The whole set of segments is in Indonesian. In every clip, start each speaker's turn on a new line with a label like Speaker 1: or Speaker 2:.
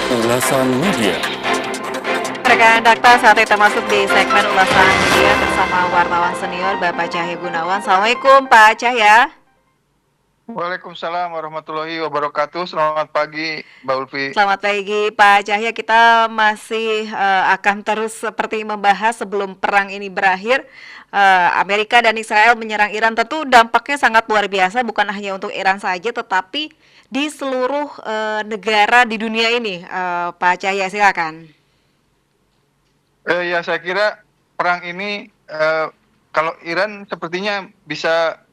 Speaker 1: Ulasan Media.
Speaker 2: Rekan Dakta, saat kita masuk di segmen ulasan media bersama wartawan senior Bapak Cahya Gunawan. Assalamualaikum Pak Cahya.
Speaker 3: Waalaikumsalam warahmatullahi wabarakatuh. Selamat pagi, Mbak Ulfi.
Speaker 2: Selamat pagi Pak Cahya, kita masih akan terus seperti membahas sebelum perang ini berakhir. Amerika dan Israel menyerang Iran, tentu dampaknya sangat luar biasa, bukan hanya untuk Iran saja tetapi di seluruh negara di dunia ini. Pak Cahya, silakan.
Speaker 3: Ya, saya kira perang ini kalau Iran sepertinya bisa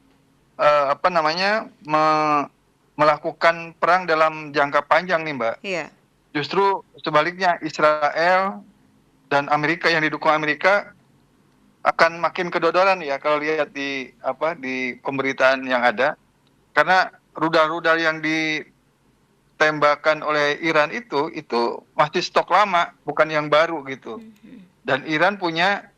Speaker 3: melakukan perang dalam jangka panjang nih, Mbak.
Speaker 2: Iya.
Speaker 3: Justru sebaliknya, Israel dan Amerika yang didukung Amerika akan makin kedodoran ya kalau lihat di pemberitaan yang ada. Karena rudal-rudal yang ditembakkan oleh Iran itu masih stok lama, bukan yang baru gitu. Dan Iran punya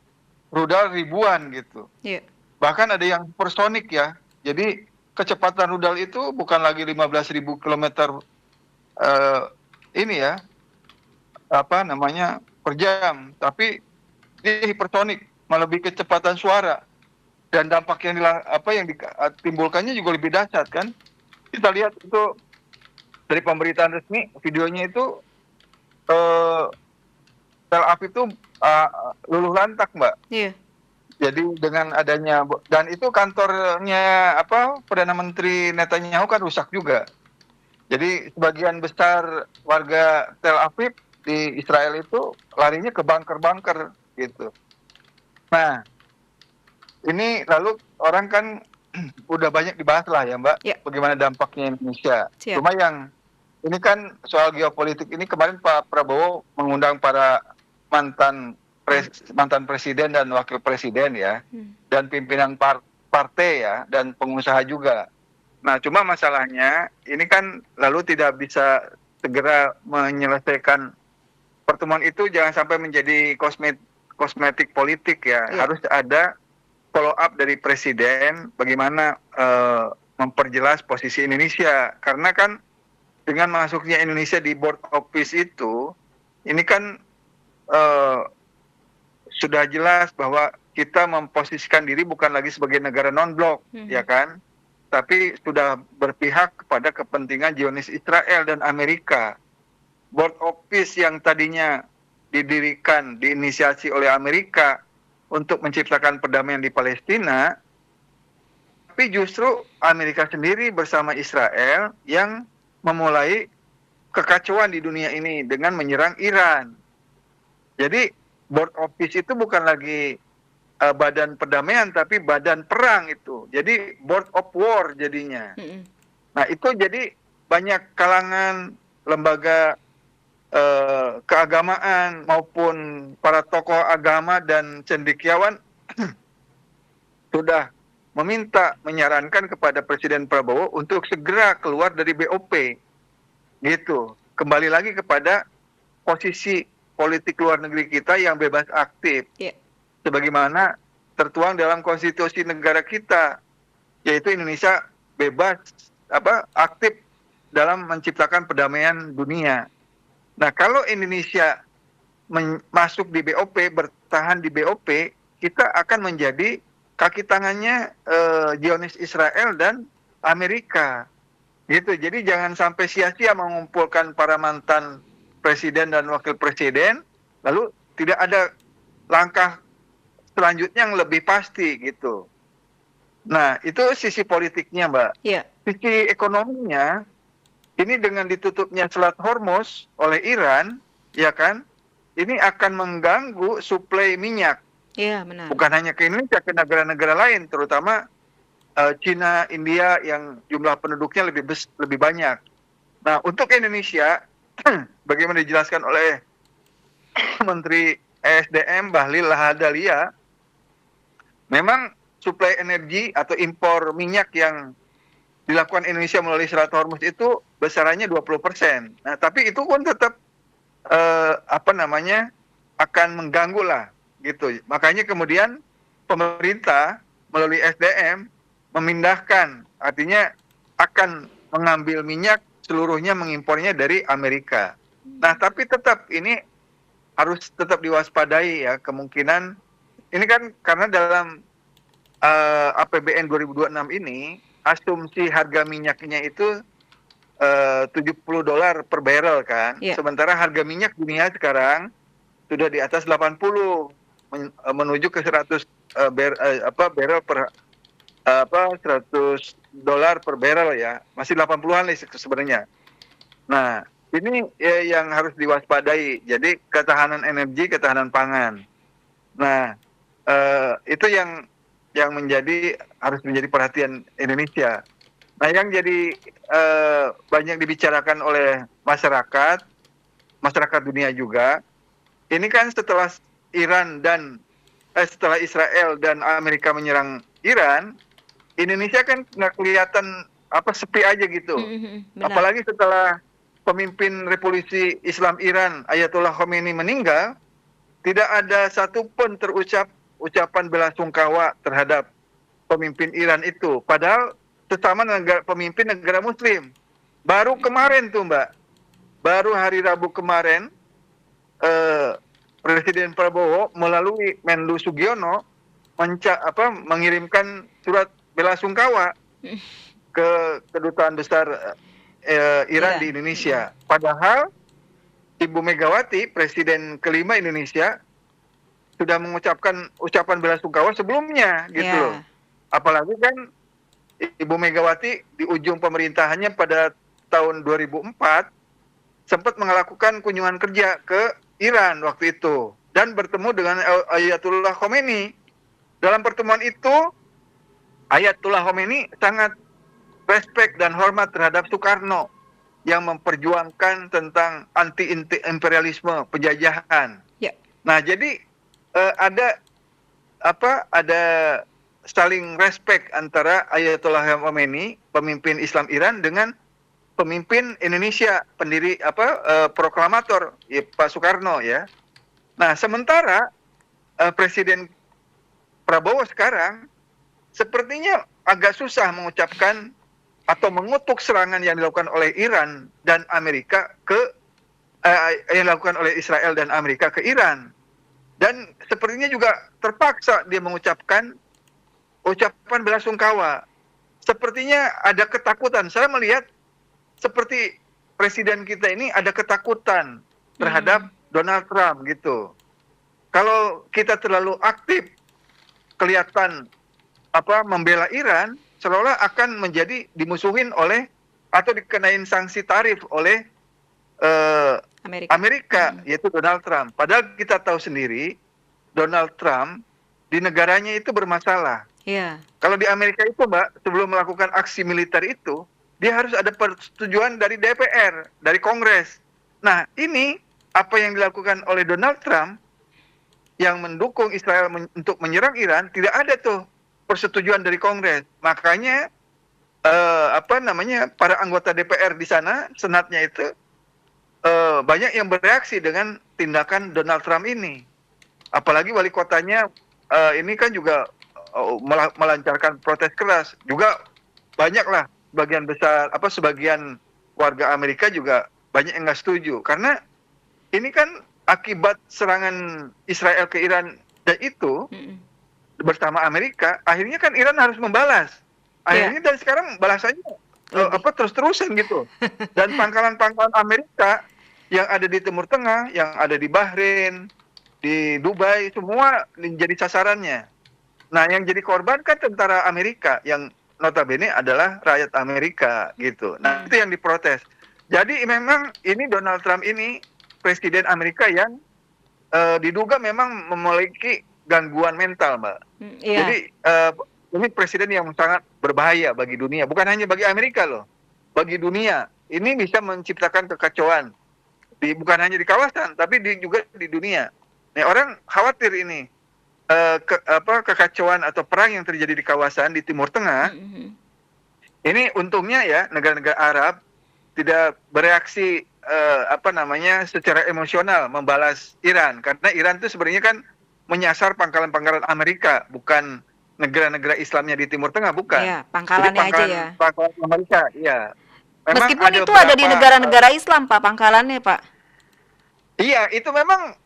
Speaker 3: rudal ribuan gitu.
Speaker 2: Iya.
Speaker 3: Bahkan ada yang supersonik ya. Jadi kecepatan rudal itu bukan lagi 15.000 kilometer per jam, tapi dia hipersonik, melebihi kecepatan suara. Dan dampak yang ditimbulkannya juga lebih dahsyat kan. Kita lihat itu dari pemberitaan resmi, videonya itu Tel Aviv itu luluh lantak, Mbak.
Speaker 2: Iya.
Speaker 3: Jadi dengan adanya, dan itu kantornya Perdana Menteri Netanyahu kan rusak juga. Jadi sebagian besar warga Tel Aviv di Israel itu larinya ke bunker-bunker gitu. Nah, ini lalu orang kan udah banyak dibahas lah ya, Mbak,
Speaker 2: Ya.
Speaker 3: bagaimana dampaknya Indonesia.
Speaker 2: Siap.
Speaker 3: Cuma yang ini kan soal geopolitik ini, kemarin Pak Prabowo mengundang para mantan presiden dan wakil presiden ya, dan pimpinan partai ya, dan pengusaha juga. Nah, cuma masalahnya ini kan lalu tidak bisa segera menyelesaikan pertemuan itu, jangan sampai menjadi kosmetik politik ya. Harus ada follow up dari presiden bagaimana memperjelas posisi Indonesia. Karena kan dengan masuknya Indonesia di board of peace itu, ini kan sudah jelas bahwa kita memposisikan diri bukan lagi sebagai negara non-blok, ya kan? Tapi sudah berpihak kepada kepentingan Zionis Israel dan Amerika. Board of Peace yang tadinya didirikan, diinisiasi oleh Amerika untuk menciptakan perdamaian di Palestina, tapi justru Amerika sendiri bersama Israel yang memulai kekacauan di dunia ini dengan menyerang Iran. Jadi Board of Peace itu bukan lagi badan perdamaian, tapi badan perang itu. Jadi Board of War jadinya. Nah, itu jadi banyak kalangan lembaga keagamaan maupun para tokoh agama dan cendekiawan sudah menyarankan kepada Presiden Prabowo untuk segera keluar dari BOP. Gitu. Kembali lagi kepada posisi politik luar negeri kita yang bebas aktif, sebagaimana tertuang dalam konstitusi negara kita, yaitu Indonesia bebas aktif dalam menciptakan perdamaian dunia. Nah, kalau Indonesia masuk di BOP, bertahan di BOP, kita akan menjadi kaki tangannya Zionis Israel dan Amerika. Gitu. Jadi jangan sampai sia-sia mengumpulkan para mantan presiden dan wakil presiden, lalu tidak ada langkah selanjutnya yang lebih pasti gitu. Nah, itu sisi politiknya, Mbak.
Speaker 2: Iya.
Speaker 3: Sisi ekonominya, ini dengan ditutupnya Selat Hormuz oleh Iran, ya kan, ini akan mengganggu suplai minyak.
Speaker 2: Iya, benar.
Speaker 3: Bukan hanya ke Indonesia, ke negara-negara lain, terutama Cina, India yang jumlah penduduknya lebih banyak. Nah, untuk Indonesia, bagaimana dijelaskan oleh Menteri ESDM Bahlil Lahadalia, memang suplai energi atau impor minyak yang dilakukan Indonesia melalui Selat Hormuz itu besarannya 20%. Nah, tapi itu pun tetap akan mengganggu lah gitu. Makanya kemudian pemerintah melalui SDM memindahkan, artinya akan mengambil minyak seluruhnya, mengimpornya dari Amerika. Nah, tapi tetap ini harus tetap diwaspadai ya, kemungkinan ini kan karena dalam APBN 2026 ini asumsi harga minyaknya itu $70 per barrel kan.
Speaker 2: Ya.
Speaker 3: Sementara harga minyak dunia sekarang sudah di atas 80 menuju ke 100 barrel per $100 per barrel ya. Masih 80-an sebenarnya. Nah, ini yang harus diwaspadai. Jadi ketahanan pangan. Nah, itu yang harus menjadi perhatian Indonesia. Nah, yang jadi banyak dibicarakan oleh masyarakat dunia juga, ini kan setelah setelah Israel dan Amerika menyerang Iran, Indonesia kan nggak kelihatan sepi aja gitu.
Speaker 2: Benar.
Speaker 3: Apalagi setelah pemimpin Revolusi Islam Iran Ayatollah Khomeini meninggal, tidak ada satupun ucapan belasungkawa terhadap pemimpin Iran itu. Padahal sesama pemimpin negara Muslim. Baru kemarin tuh Mbak, baru hari Rabu kemarin, Presiden Prabowo melalui Menlu Sugiono mengirimkan surat belasungkawa ke kedutaan besar Iran di Indonesia. Padahal Ibu Megawati, Presiden kelima Indonesia, sudah mengucapkan ucapan belasungkawa sebelumnya gitu loh. Apalagi kan Ibu Megawati di ujung pemerintahannya pada tahun 2004 sempat melakukan kunjungan kerja ke Iran waktu itu dan bertemu dengan Ayatullah Khomeini. Dalam pertemuan itu Ayatullah Khomeini sangat respek dan hormat terhadap Soekarno yang memperjuangkan tentang anti-imperialisme, penjajahan.
Speaker 2: Ya.
Speaker 3: Nah, jadi ada saling respect antara Ayatollah Khomeini, pemimpin Islam Iran, dengan pemimpin Indonesia, pendiri proklamator Pak Soekarno ya. Nah, sementara Presiden Prabowo sekarang sepertinya agak susah mengucapkan atau mengutuk serangan yang dilakukan oleh Iran dan Amerika yang dilakukan oleh Israel dan Amerika ke Iran. Dan sepertinya juga terpaksa dia mengucapkan ucapan belasungkawa. Sepertinya ada ketakutan. Saya melihat seperti presiden kita ini ada ketakutan terhadap Donald Trump gitu. Kalau kita terlalu aktif kelihatan membela Iran, seolah-olah akan menjadi dimusuhin oleh atau dikenain sanksi tarif oleh Amerika, yaitu Donald Trump. Padahal kita tahu sendiri Donald Trump di negaranya itu bermasalah.
Speaker 2: Yeah.
Speaker 3: Kalau di Amerika itu Mbak, sebelum melakukan aksi militer itu, dia harus ada persetujuan dari DPR, dari Kongres. Nah, ini apa yang dilakukan oleh Donald Trump yang mendukung Israel untuk menyerang Iran, tidak ada tuh persetujuan dari Kongres. Makanya para anggota DPR di sana, senatnya itu banyak yang bereaksi dengan tindakan Donald Trump ini. Apalagi wali kotanya ini kan juga melancarkan protes keras. Juga banyaklah sebagian warga Amerika juga banyak yang nggak setuju. Karena ini kan akibat serangan Israel ke Iran dan itu bersama Amerika, akhirnya kan Iran harus membalas. Akhirnya dan sekarang balasannya terus-terusan gitu. Dan pangkalan-pangkalan Amerika yang ada di Timur Tengah, yang ada di Bahrain, di Dubai, semua menjadi sasarannya. Nah, yang jadi korban kan tentara Amerika yang notabene adalah rakyat Amerika gitu. Nah, itu yang diprotes. Jadi memang ini Donald Trump ini presiden Amerika yang diduga memang memiliki gangguan mental, Mbak. Jadi ini presiden yang sangat berbahaya bagi dunia, bukan hanya bagi Amerika loh, bagi dunia. Ini bisa menciptakan kekacauan bukan hanya di kawasan, tapi juga di dunia. Nah, orang khawatir ini kekacauan atau perang yang terjadi di kawasan di Timur Tengah. Ini untungnya ya negara-negara Arab tidak bereaksi secara emosional membalas Iran, karena Iran itu sebenarnya kan menyasar pangkalan-pangkalan Amerika, bukan negara-negara Islamnya di Timur Tengah, bukan.
Speaker 2: Iya, pangkalannya aja ya.
Speaker 3: Pangkalan Amerika, iya.
Speaker 2: Meskipun itu ada di negara-negara Islam, Pak, pangkalannya, Pak.
Speaker 3: Iya, itu memang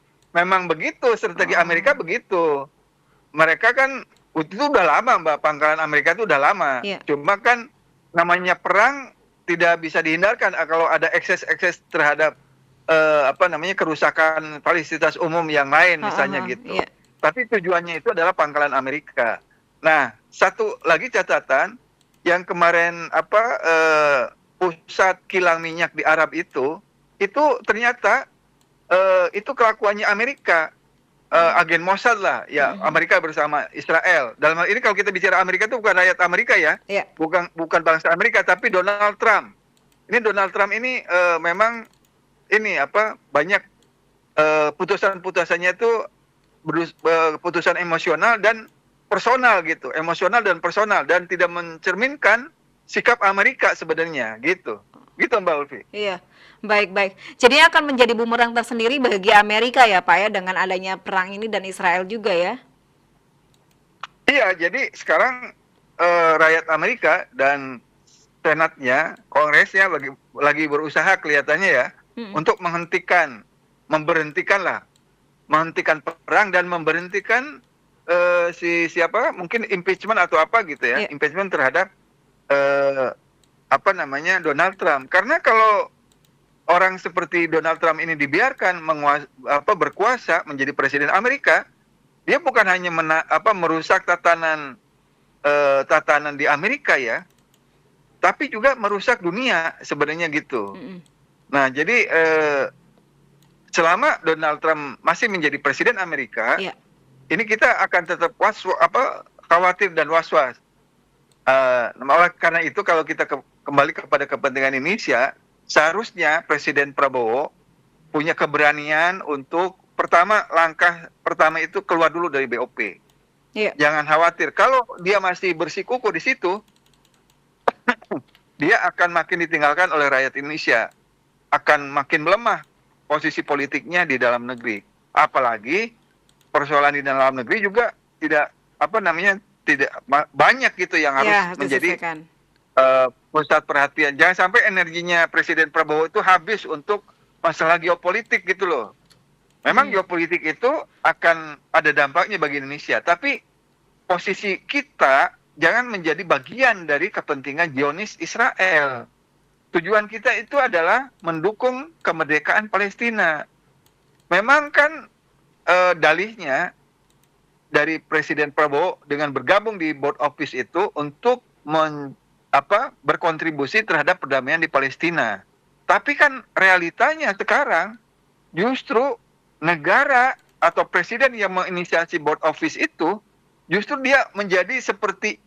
Speaker 3: begitu, strategi Amerika
Speaker 2: Oh,
Speaker 3: begitu. Mereka kan itu udah lama, Mbak, pangkalan Amerika itu udah lama.
Speaker 2: iya.
Speaker 3: Cuma kan namanya perang tidak bisa dihindarkan kalau ada ekses-ekses terhadap apa namanya kerusakan fasilitas umum yang lain
Speaker 2: Heeh,
Speaker 3: misalnya
Speaker 2: heeh,
Speaker 3: gitu.
Speaker 2: iya.
Speaker 3: Tapi tujuannya itu adalah pangkalan Amerika. Nah, satu lagi catatan yang kemarin apa pusat kilang minyak di Arab itu ternyata itu kelakuannya Amerika,
Speaker 2: Hmm,
Speaker 3: agen Mossad lah, ya
Speaker 2: mhm,
Speaker 3: Amerika bersama Israel. Dalam hal ini kalau kita bicara Amerika itu bukan rakyat Amerika ya,
Speaker 2: iya.
Speaker 3: bukan bangsa Amerika, tapi Donald Trump. Ini Donald Trump ini memang ini apa banyak putusan-putusannya itu putusan emosional dan personal gitu, emosional dan personal dan tidak mencerminkan sikap Amerika sebenarnya gitu, gitu Mbak Ulfi.
Speaker 2: Iya, baik-baik. Jadi akan menjadi bumerang tersendiri bagi Amerika ya Pak ya dengan adanya perang ini dan Israel juga ya.
Speaker 3: Iya, jadi sekarang rakyat Amerika dan senatnya, kongresnya lagi berusaha kelihatannya ya
Speaker 2: Mm-mm.
Speaker 3: untuk memberhentikan lah, menghentikan perang dan memberhentikan siapa mungkin impeachment atau apa gitu ya,
Speaker 2: Iya,
Speaker 3: impeachment terhadap eh, apa namanya Donald Trump. Karena kalau orang seperti Donald Trump ini dibiarkan berkuasa menjadi presiden Amerika, dia bukan hanya merusak tatanan di Amerika ya, tapi juga merusak dunia sebenarnya gitu.
Speaker 2: mm-mm.
Speaker 3: Nah, jadi selama Donald Trump masih menjadi presiden Amerika,
Speaker 2: Iya,
Speaker 3: ini kita akan tetap khawatir dan was-was. Oleh karena itu kalau kita kembali kepada kepentingan Indonesia, seharusnya Presiden Prabowo punya keberanian untuk langkah pertama itu keluar dulu dari BOP.
Speaker 2: iya.
Speaker 3: Jangan khawatir. Kalau dia masih bersikuku di situ, dia akan makin ditinggalkan oleh rakyat Indonesia. Akan makin melemah posisi politiknya di dalam negeri. Apalagi persoalan di dalam negeri juga tidak tidak banyak gitu yang
Speaker 2: Ya,
Speaker 3: harus
Speaker 2: harus
Speaker 3: menjadi
Speaker 2: diselesaikan.
Speaker 3: pusat perhatian. Jangan sampai energinya Presiden Prabowo itu habis untuk masalah geopolitik gitu loh. Memang
Speaker 2: Mm-mm.
Speaker 3: geopolitik itu akan ada dampaknya bagi Indonesia, tapi posisi kita jangan menjadi bagian dari kepentingan Zionis Israel. Tujuan kita itu adalah mendukung kemerdekaan Palestina. Memang kan dalihnya dari Presiden Prabowo dengan bergabung di board office itu untuk berkontribusi terhadap perdamaian di Palestina. Tapi kan realitanya sekarang justru negara atau presiden yang menginisiasi board office itu justru dia menjadi seperti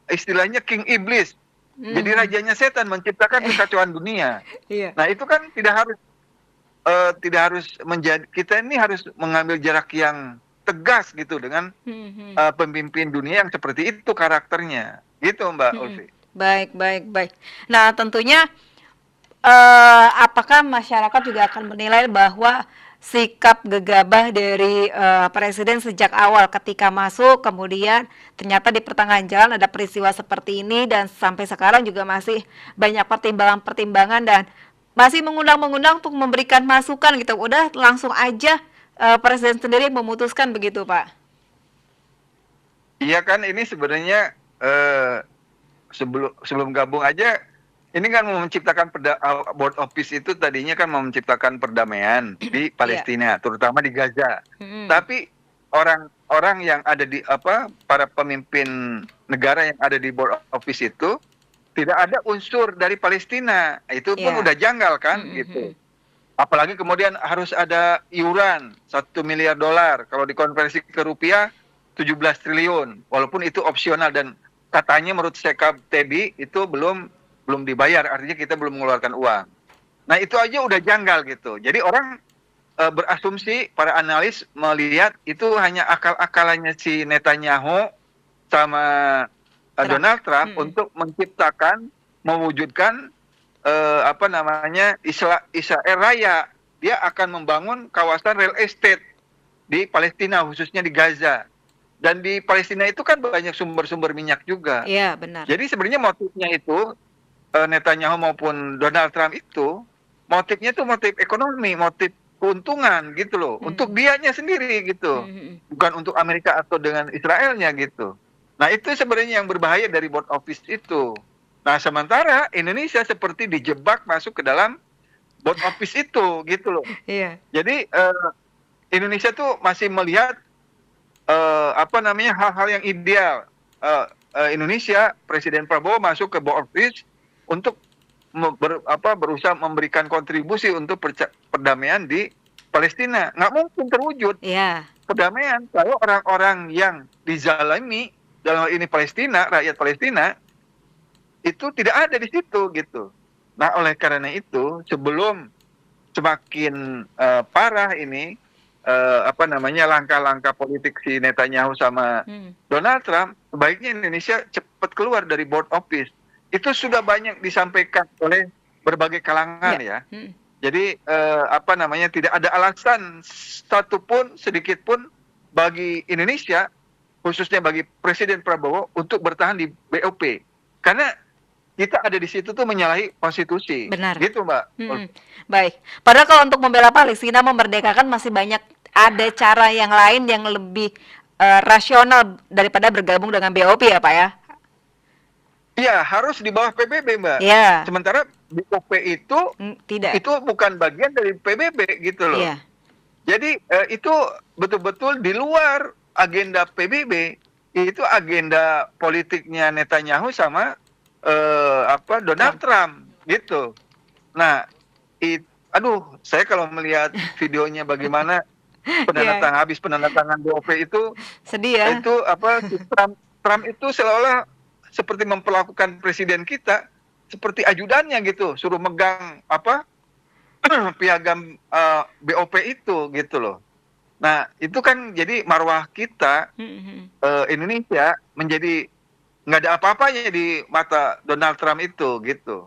Speaker 3: istilahnya king iblis. Jadi
Speaker 2: Mhm.
Speaker 3: rajanya setan menciptakan kekacauan dunia.
Speaker 2: Iya.
Speaker 3: Nah, itu kan tidak harus menjadi kita ini harus mengambil jarak yang tegas gitu dengan
Speaker 2: Mhm.
Speaker 3: pemimpin dunia yang seperti itu karakternya. Gitu Mbak
Speaker 2: Mhm.
Speaker 3: Ulfi.
Speaker 2: Baik, baik, baik. Nah, tentunya apakah masyarakat juga akan menilai bahwa sikap gegabah dari presiden sejak awal ketika masuk, kemudian ternyata di pertengahan jalan ada peristiwa seperti ini dan sampai sekarang juga masih banyak pertimbangan-pertimbangan dan masih mengundang-mengundang untuk memberikan masukan gitu. Udah langsung aja presiden sendiri memutuskan begitu, Pak.
Speaker 3: Iya kan ini sebenarnya sebelum gabung aja ini kan mau menciptakan board office itu tadinya kan mau menciptakan perdamaian di
Speaker 2: Iya.
Speaker 3: Palestina, terutama di Gaza.
Speaker 2: Mm-mm.
Speaker 3: Tapi orang-orang yang ada di para pemimpin negara yang ada di board office itu tidak ada unsur dari Palestina. Itu pun
Speaker 2: Iya.
Speaker 3: udah janggal kan gitu.
Speaker 2: Mm-mm.
Speaker 3: Apalagi kemudian harus ada iuran 1 miliar dolar. Kalau dikonversi ke rupiah 17 triliun. Walaupun itu opsional dan katanya menurut Sekab Teddy itu belum dibayar. Artinya kita belum mengeluarkan uang. Nah itu aja udah janggal gitu. Jadi orang berasumsi, para analis melihat itu hanya akal-akalannya si Netanyahu sama
Speaker 2: Trump.
Speaker 3: Donald Trump
Speaker 2: Mm-mm.
Speaker 3: untuk menciptakan, mewujudkan Israel Raya. Dia akan membangun kawasan real estate di Palestina, khususnya di Gaza. Dan di Palestina itu kan banyak sumber-sumber minyak juga.
Speaker 2: Iya, benar.
Speaker 3: Jadi sebenarnya motifnya itu, Netanyahu maupun Donald Trump itu, motifnya itu motif ekonomi, motif keuntungan gitu loh, untuk dianya sendiri gitu, bukan untuk Amerika atau dengan Israelnya gitu. Nah itu sebenarnya yang berbahaya dari board office itu. Nah sementara Indonesia seperti dijebak masuk ke dalam board office itu gitu loh.
Speaker 2: Iya.
Speaker 3: Jadi Indonesia tuh masih melihat apa namanya hal-hal yang ideal. Indonesia Presiden Prabowo masuk ke board office untuk berusaha memberikan kontribusi untuk perdamaian di Palestina. Nggak mungkin terwujud
Speaker 2: Iya.
Speaker 3: perdamaian kalau orang-orang yang dizalimi dalam hal ini Palestina, rakyat Palestina itu tidak ada di situ gitu. Nah oleh karena itu sebelum semakin parah ini apa namanya langkah-langkah politik si Netanyahu sama Donald Trump, sebaiknya Indonesia cepat keluar dari board office. Itu sudah banyak disampaikan oleh berbagai kalangan ya. Jadi apa namanya tidak ada alasan satupun sedikit pun bagi Indonesia, khususnya bagi Presiden Prabowo untuk bertahan di BOP. Karena kita ada di situ tuh menyalahi konstitusi.
Speaker 2: Benar.
Speaker 3: Gitu, Mbak.
Speaker 2: Baik. Padahal kalau untuk membela Palestina memerdekakan masih banyak ada cara yang lain yang lebih rasional daripada bergabung dengan BOP ya, Pak ya?
Speaker 3: Iya, harus di bawah PBB, Mbak.
Speaker 2: Iya.
Speaker 3: Sementara BOP itu
Speaker 2: tidak.
Speaker 3: Itu bukan bagian dari PBB gitu loh.
Speaker 2: Iya.
Speaker 3: Jadi itu betul-betul di luar agenda PBB. Itu agenda politiknya Netanyahu sama Donald Trump gitu. Nah, aduh, saya kalau melihat videonya bagaimana habis penandatangan BOP itu
Speaker 2: sedih ya.
Speaker 3: Itu Trump itu seolah-olah seperti memperlakukan presiden kita seperti ajudannya gitu, suruh megang piagam BOP itu gitu loh. Nah, itu kan jadi marwah kita Indonesia menjadi nggak ada apa-apanya di mata Donald Trump itu gitu.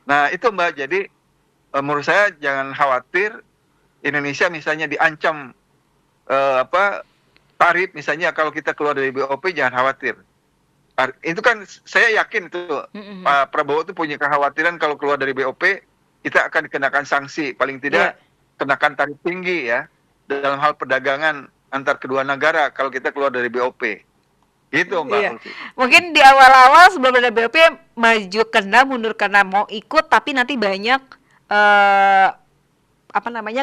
Speaker 3: Nah, itu Mbak, jadi menurut saya jangan khawatir Indonesia misalnya diancam tarif misalnya kalau kita keluar dari BOP, jangan khawatir. Itu kan saya yakin itu Pak Prabowo itu punya kekhawatiran kalau keluar dari BOP kita akan dikenakan sanksi, paling tidak kenakan tarif tinggi ya dalam hal perdagangan antar kedua negara kalau kita keluar dari BOP. Gitu Mbak.
Speaker 2: Iya. Mungkin di awal-awal sebelum ada BOP maju kena mundur karena mau ikut, tapi nanti banyak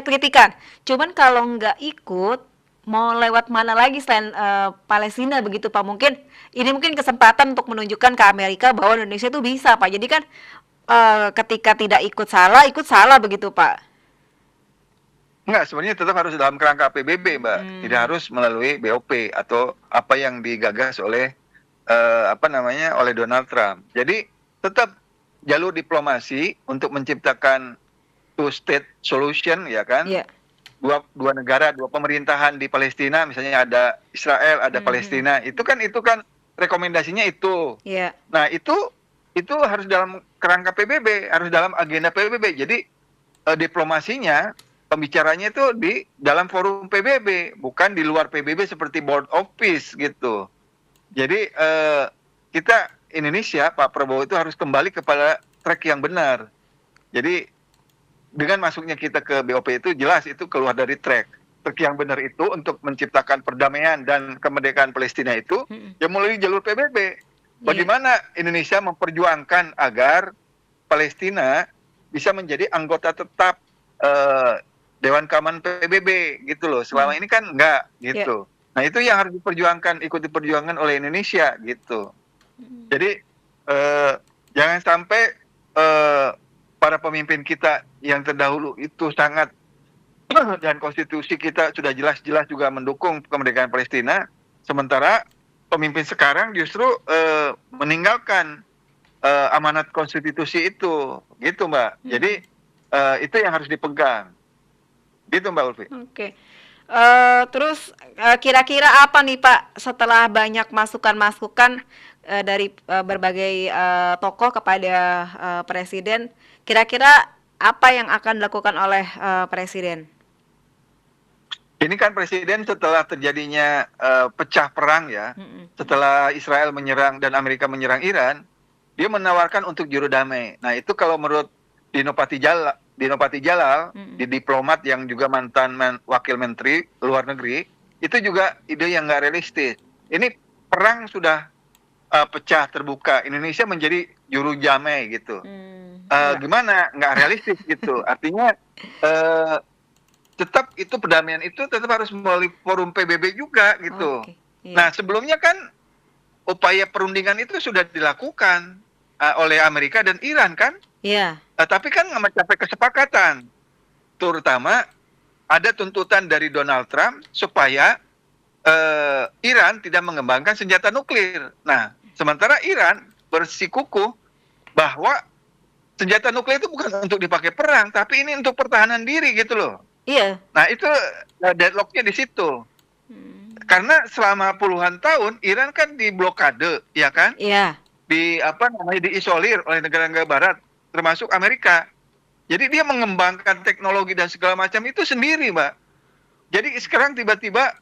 Speaker 2: kritikan. Cuman kalau nggak ikut mau lewat mana lagi selain Palestina begitu Pak? Ini mungkin kesempatan untuk menunjukkan ke Amerika bahwa Indonesia itu bisa Pak. Jadi kan ketika tidak ikut salah begitu Pak?
Speaker 3: Enggak, sebenarnya tetap harus dalam kerangka PBB Mbak. Tidak harus melalui BOP atau apa yang digagas oleh oleh Donald Trump. Jadi tetap jalur diplomasi untuk menciptakan two state solution ya kan?
Speaker 2: Yeah.
Speaker 3: Dua negara, dua pemerintahan di Palestina, misalnya ada Israel, ada Palestina. Itu kan rekomendasinya itu.
Speaker 2: Yeah.
Speaker 3: Nah, itu harus dalam kerangka PBB, harus dalam agenda PBB. Jadi diplomasinya, pembicaranya itu di dalam forum PBB, bukan di luar PBB seperti board office gitu. Jadi kita Indonesia, Pak Prabowo itu harus kembali kepada track yang benar. Jadi dengan masuknya kita ke BOP itu jelas itu keluar dari track yang benar itu untuk menciptakan perdamaian dan kemerdekaan Palestina itu ya melalui jalur PBB. Bagaimana Indonesia memperjuangkan agar Palestina bisa menjadi anggota tetap Dewan Keamanan PBB gitu loh. Selama ini kan enggak gitu. Nah itu yang harus ikut diperjuangkan oleh Indonesia gitu. Jadi jangan sampai para pemimpin kita yang terdahulu itu sangat dan konstitusi kita sudah jelas-jelas juga mendukung kemerdekaan Palestina, sementara pemimpin sekarang justru meninggalkan amanat konstitusi itu, gitu Mbak. Jadi itu yang harus dipegang, gitu Mbak Ulfi.
Speaker 2: Oke. Terus kira-kira apa nih Pak setelah banyak masukan-masukan dari berbagai tokoh kepada Presiden, kira-kira apa yang akan dilakukan oleh Presiden?
Speaker 3: Ini kan Presiden setelah terjadinya pecah perang ya, setelah Israel menyerang dan Amerika menyerang Iran, dia menawarkan untuk juru damai. Nah itu kalau menurut Dino Dino Patijalal,
Speaker 2: Mm-mm.
Speaker 3: di diplomat yang juga mantan wakil menteri luar negeri, itu juga ide yang nggak realistis. Ini perang sudah pecah terbuka, Indonesia menjadi juru damai gitu.
Speaker 2: Ya.
Speaker 3: Gimana? Nggak realistis gitu. Artinya eh, tetap itu perdamaian itu tetap harus melalui forum PBB juga gitu.
Speaker 2: Oke. Iya.
Speaker 3: Nah sebelumnya kan upaya perundingan itu sudah dilakukan oleh Amerika dan Iran kan,
Speaker 2: Iya.
Speaker 3: tapi kan nggak mencapai kesepakatan. Terutama ada tuntutan dari Donald Trump supaya Iran tidak mengembangkan senjata nuklir. Nah, sementara Iran bersikukuh bahwa senjata nuklir itu bukan untuk dipakai perang, tapi ini untuk pertahanan diri gitu loh.
Speaker 2: Iya.
Speaker 3: Nah, itu deadlocknya di situ.
Speaker 2: Hmm.
Speaker 3: Karena selama puluhan tahun Iran kan diblokade, ya kan?
Speaker 2: Iya.
Speaker 3: Diisolir oleh negara-negara barat, termasuk Amerika. Jadi dia mengembangkan teknologi dan segala macam itu sendiri, Mbak. Jadi sekarang tiba-tiba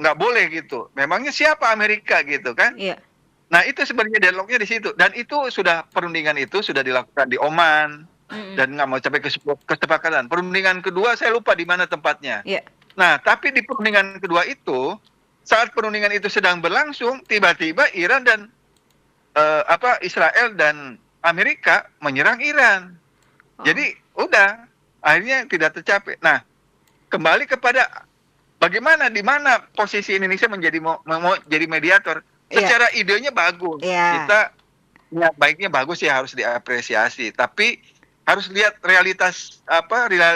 Speaker 3: nggak boleh gitu. Memangnya siapa Amerika gitu kan?
Speaker 2: Iya.
Speaker 3: Nah itu sebenarnya deadlocknya di situ. Dan itu sudah perundingan itu sudah dilakukan di Oman
Speaker 2: Mm-mm.
Speaker 3: dan nggak mau capai kesepakatan. Perundingan kedua saya lupa di mana tempatnya.
Speaker 2: Iya.
Speaker 3: Nah tapi di perundingan kedua itu saat perundingan itu sedang berlangsung, tiba-tiba Iran dan Israel dan Amerika menyerang Iran.
Speaker 2: Oh.
Speaker 3: Jadi udah akhirnya tidak tercapai. Nah kembali kepada bagaimana di mana posisi Indonesia menjadi mau jadi mediator.
Speaker 2: Iya.
Speaker 3: Secara idenya bagus,
Speaker 2: Iya.
Speaker 3: kita ya, baiknya bagus ya harus diapresiasi. Tapi harus lihat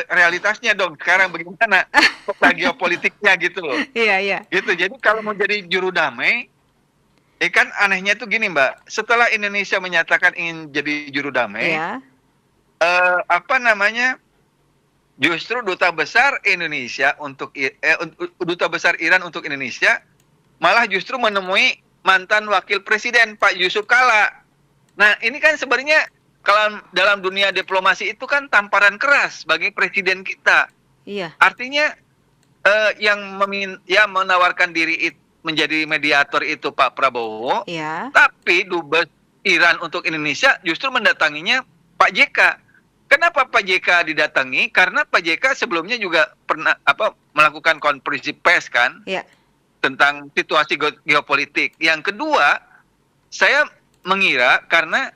Speaker 3: realitasnya dong. Sekarang bagaimana peta geopolitiknya gitu loh.
Speaker 2: Iya, iya.
Speaker 3: Gitu. Jadi kalau mau jadi juru damai, kan anehnya tuh gini Mbak. Setelah Indonesia menyatakan ingin jadi juru damai,
Speaker 2: Iya.
Speaker 3: Justru duta besar Indonesia duta besar Iran untuk Indonesia malah justru menemui mantan wakil presiden Pak Yusuf Kala. Nah ini kan sebenarnya kalau dalam dunia diplomasi itu kan tamparan keras bagi presiden kita.
Speaker 2: Iya.
Speaker 3: Artinya yang menawarkan diri menjadi mediator itu Pak Prabowo,
Speaker 2: Iya.
Speaker 3: tapi dubes Iran untuk Indonesia justru mendatanginya Pak JK. Kenapa Pak JK didatangi? Karena Pak JK sebelumnya juga pernah melakukan konferensi pers kan,
Speaker 2: Iya.
Speaker 3: tentang situasi geopolitik. Yang kedua, saya mengira karena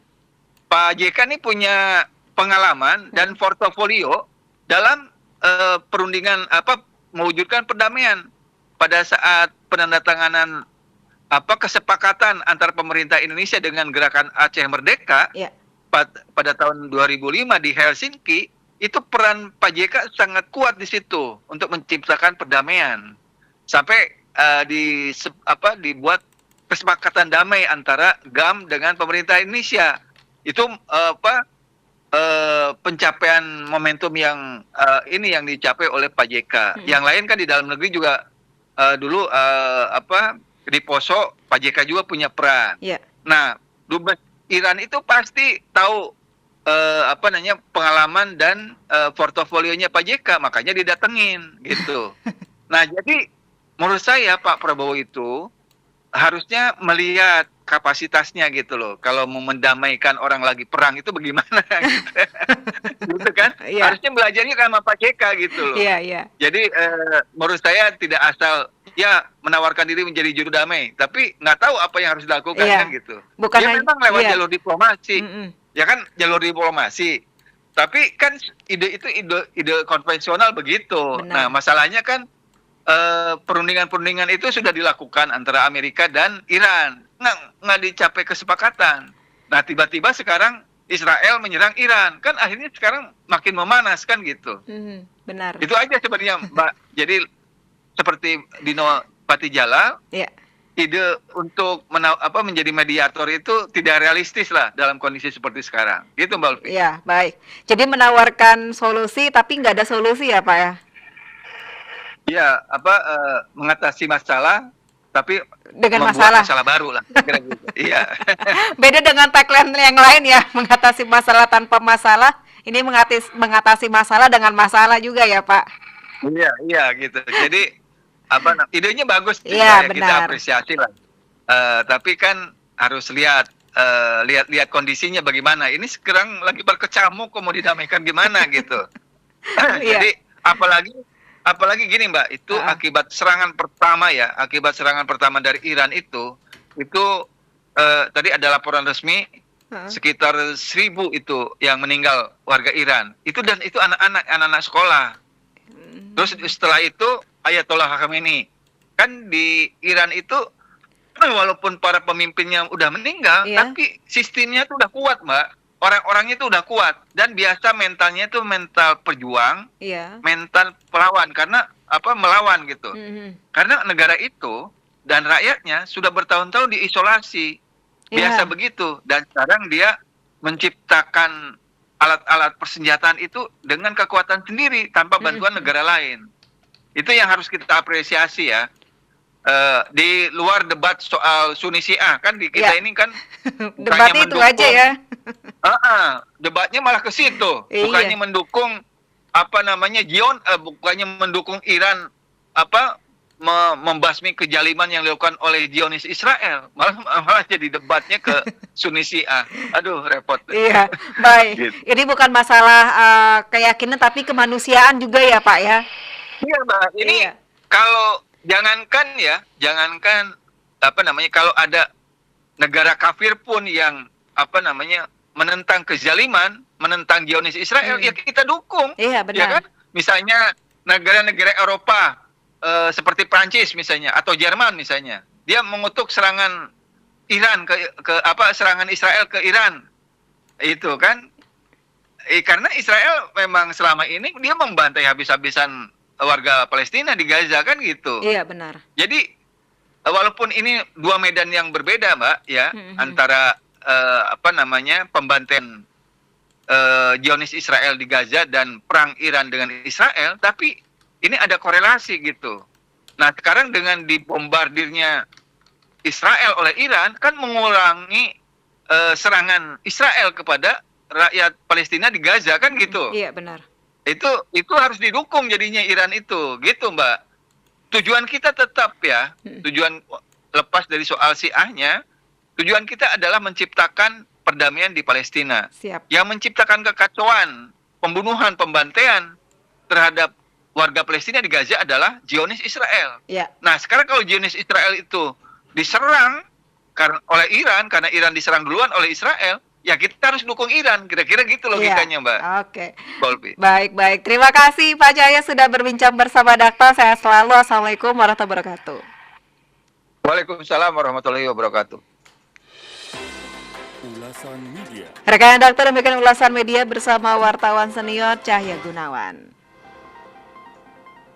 Speaker 3: Pak JK ini punya pengalaman dan portofolio dalam perundingan mewujudkan perdamaian pada saat penandatanganan kesepakatan antara pemerintah Indonesia dengan gerakan Aceh Merdeka.
Speaker 2: Iya.
Speaker 3: Pada tahun 2005 di Helsinki, itu peran Pak JK sangat kuat di situ untuk menciptakan perdamaian. Sampai dibuat kesepakatan damai antara GAM dengan pemerintah Indonesia. Itu pencapaian momentum yang yang dicapai oleh Pak JK. Yang lain kan di dalam negeri juga dulu di Poso Pak JK juga punya peran.
Speaker 2: Iya.
Speaker 3: Nah, dubes Iran itu pasti tahu pengalaman dan portofolionya Pak JK, makanya didatengin gitu. Nah, jadi menurut saya Pak Prabowo itu harusnya melihat kapasitasnya gitu loh. Kalau mau mendamaikan orang lagi perang itu bagaimana gitu. Gitu kan?
Speaker 2: Iya.
Speaker 3: Harusnya belajarnya sama Pak JK gitu loh.
Speaker 2: Iya, iya.
Speaker 3: Jadi menurut saya tidak asal menawarkan diri menjadi juru damai, tapi nggak tahu apa yang harus dilakukan kan gitu.
Speaker 2: Bukan
Speaker 3: ya memang lewat jalur diplomasi, ya kan jalur diplomasi. Tapi kan ide konvensional begitu.
Speaker 2: Benar.
Speaker 3: Nah masalahnya kan perundingan itu sudah dilakukan antara Amerika dan Iran, nggak dicapai kesepakatan. Nah tiba-tiba sekarang Israel menyerang Iran, kan akhirnya sekarang makin memanas kan gitu.
Speaker 2: Benar.
Speaker 3: Itu aja sebenarnya Mbak. Jadi seperti Dino Patijalal, ide untuk menjadi mediator itu tidak realistis lah dalam kondisi seperti sekarang. Gitu Mbak Ulfi.
Speaker 2: Iya, baik. Jadi menawarkan solusi tapi nggak ada solusi ya Pak ya?
Speaker 3: Iya, mengatasi masalah tapi
Speaker 2: dengan
Speaker 3: masalah baru lah. Iya.
Speaker 2: Beda dengan tagline yang lain ya, mengatasi masalah tanpa masalah. Ini mengatasi masalah dengan masalah juga ya Pak.
Speaker 3: Iya gitu. Jadi idenya bagus,
Speaker 2: iya,
Speaker 3: kita apresiasi lah. Tapi kan harus lihat
Speaker 1: lihat kondisinya bagaimana. Ini sekarang lagi berkecamuk, kok mau didamaikan gimana gitu.
Speaker 2: Iya.
Speaker 1: Jadi apalagi gini Mbak, itu
Speaker 2: Heeh.
Speaker 1: akibat serangan pertama dari Iran itu tadi ada laporan resmi
Speaker 2: Heeh.
Speaker 1: sekitar 1.000 itu yang meninggal warga Iran. Dan itu anak-anak sekolah. Terus setelah itu Ayatollah Khamenei. Kan di Iran itu walaupun para pemimpinnya udah meninggal,
Speaker 2: Iya.
Speaker 1: tapi sistemnya tuh udah kuat, Mbak. Orang-orangnya tuh udah kuat dan biasa mentalnya tuh mental pejuang,
Speaker 2: Iya.
Speaker 1: mental pelawan karena melawan gitu.
Speaker 2: Mhm.
Speaker 1: Karena negara itu dan rakyatnya sudah bertahun-tahun diisolasi. Biasa
Speaker 2: Iya.
Speaker 1: begitu dan sekarang dia menciptakan alat-alat persenjataan itu dengan kekuatan sendiri tanpa bantuan
Speaker 2: Mhm.
Speaker 1: negara lain. Itu yang harus kita apresiasi ya. Di luar debat soal Sunni Syiah kan di kita
Speaker 2: Iya.
Speaker 1: ini kan
Speaker 2: Debatnya itu aja ya.
Speaker 1: debatnya malah ke situ, bukannya
Speaker 2: Iya.
Speaker 1: mendukung bukannya mendukung Iran membasmi kejaliman yang dilakukan oleh Zionis Israel, malah jadi debatnya ke Sunni Syiah. Aduh, repot.
Speaker 2: Iya, baik.
Speaker 1: Gitu.
Speaker 2: Ini bukan masalah keyakinan tapi kemanusiaan juga ya, Pak ya.
Speaker 1: Iya, Mbak. Ini
Speaker 2: Iya.
Speaker 1: kalau jangankan kalau ada negara kafir pun yang menentang kezaliman, menentang Zionis Israel, ya kita dukung.
Speaker 2: Iya,
Speaker 1: Ya
Speaker 2: benar.
Speaker 1: kan? Misalnya negara-negara Eropa seperti Prancis misalnya atau Jerman misalnya, dia mengutuk serangan Iran serangan Israel ke Iran. Itu kan karena Israel memang selama ini dia membantai habis-habisan warga Palestina di Gaza kan gitu.
Speaker 2: Iya, benar.
Speaker 1: Jadi walaupun ini dua medan yang berbeda, Mbak, ya, antara pembantaian Zionis Israel di Gaza dan perang Iran dengan Israel, tapi ini ada korelasi gitu. Nah, sekarang dengan dibombardirnya Israel oleh Iran kan mengurangi serangan Israel kepada rakyat Palestina di Gaza kan gitu.
Speaker 2: Iya, benar.
Speaker 1: Itu harus didukung jadinya Iran itu, gitu Mbak. Tujuan kita tetap ya, tujuan lepas dari soal Syiahnya, tujuan kita adalah menciptakan perdamaian di Palestina.
Speaker 2: Siap.
Speaker 1: Yang menciptakan kekacauan, pembunuhan, pembantaian terhadap warga Palestina di Gaza adalah Zionis Israel.
Speaker 2: Iya.
Speaker 1: Nah, sekarang kalau Zionis Israel itu diserang oleh Iran, karena Iran diserang duluan oleh Israel, ya kita harus dukung Iran. Kira-kira gitu logikanya,
Speaker 2: Iya.
Speaker 1: Mbak.
Speaker 2: Oke.
Speaker 1: Bolpi.
Speaker 2: Baik. Terima kasih Pak Jaya sudah berbincang bersama Dakta. Saya selalu. Assalamualaikum warahmatullahi wabarakatuh.
Speaker 1: Waalaikumsalam warahmatullahi wabarakatuh.
Speaker 4: Ulasan Media.
Speaker 2: Rekan Dakta, demikian ulasan media bersama wartawan senior Cahya Gunawan.